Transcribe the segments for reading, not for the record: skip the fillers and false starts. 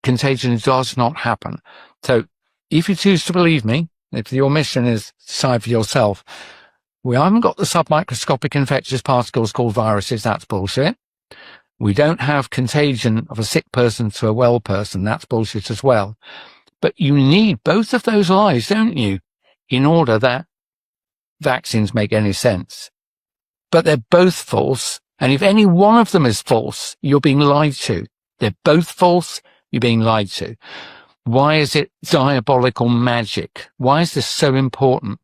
contagion does not happen. So if you choose to believe me, if your mission is to decide for yourself, we haven't got the submicroscopic infectious particles called viruses. That's bullshit. We don't have contagion of a sick person to a well person. That's bullshit as well. But you need both of those lies, don't you, in order that vaccines make any sense. But they're both false. And if any one of them is false, you're being lied to. They're both false. You're being lied to. Why is it diabolical magic? Why is this so important?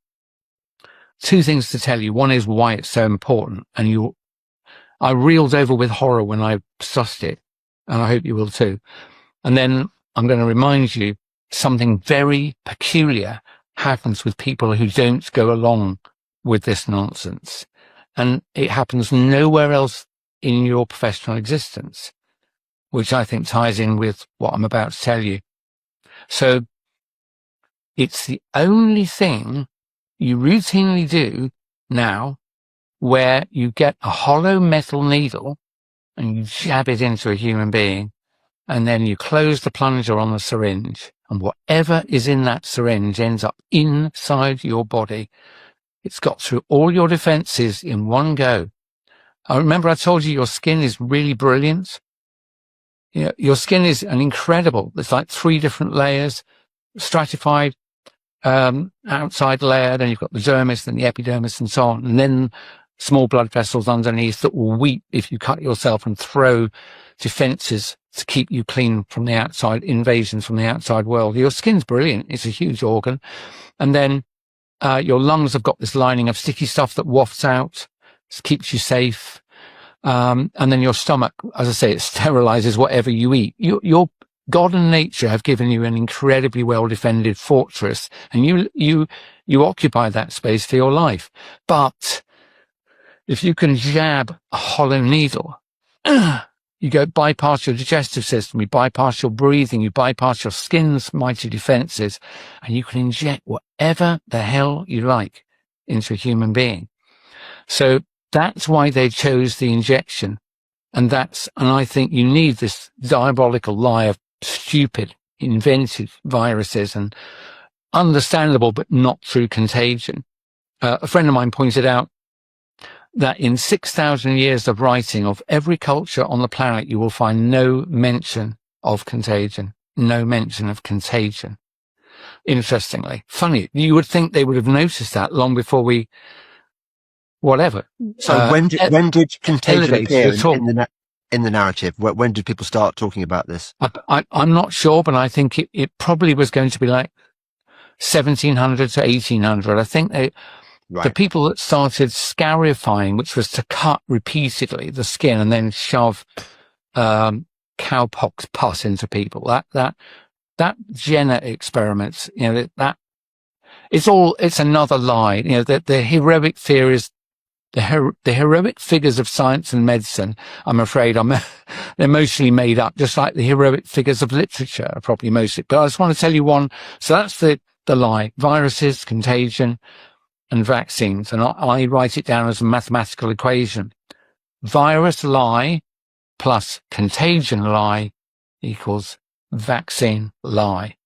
Two things to tell you. One is why it's so important. And I reeled over with horror when I sussed it. And I hope you will too. And then I'm going to remind you something very peculiar happens with people who don't go along with this nonsense. And it happens nowhere else in your professional existence, which I think ties in with what I'm about to tell you. So it's the only thing you routinely do now where you get a hollow metal needle and you jab it into a human being, and then you close the plunger on the syringe, and whatever is in that syringe ends up inside your body. It's got through all your defenses in one go. I remember I told you your skin is really brilliant. You know, your skin is an incredible, it's like 3 different layers, stratified, outside layer, then you've got the dermis, then the epidermis and so on, and then small blood vessels underneath that will weep if you cut yourself and throw defenses to keep you clean from the outside, invasions from the outside world. Your skin's brilliant. It's a huge organ. And then your lungs have got this lining of sticky stuff that wafts out, keeps you safe. And then your stomach, as I say, it sterilizes whatever you eat. Your God and nature have given you an incredibly well-defended fortress, and you occupy that space for your life. But if you can jab a hollow needle, you go bypass your digestive system, you bypass your breathing, you bypass your skin's mighty defenses, and you can inject whatever the hell you like into a human being. So that's why they chose the injection. And I think you need this diabolical lie of stupid, invented viruses, and understandable, but not through contagion. A friend of mine pointed out that in 6,000 years of writing of every culture on the planet, you will find no mention of contagion. No mention of contagion. Interestingly. Funny. You would think they would have noticed that long before we, whatever. So when did contagion appear in the narrative? When did people start talking about this? I'm not sure, but I think it probably was going to be like 1700 to 1800. I think the people that started scarifying, which was to cut repeatedly the skin and then shove cowpox pus into people, that Jenner experiments, you know, that it's another lie. You know, the heroic theories, the heroic figures of science and medicine, I'm afraid they're mostly made up, just like the heroic figures of literature are probably mostly. But I just want to tell you one. So that's the lie: viruses, contagion, and vaccines. And I write it down as a mathematical equation. Virus lie plus contagion lie equals vaccine lie.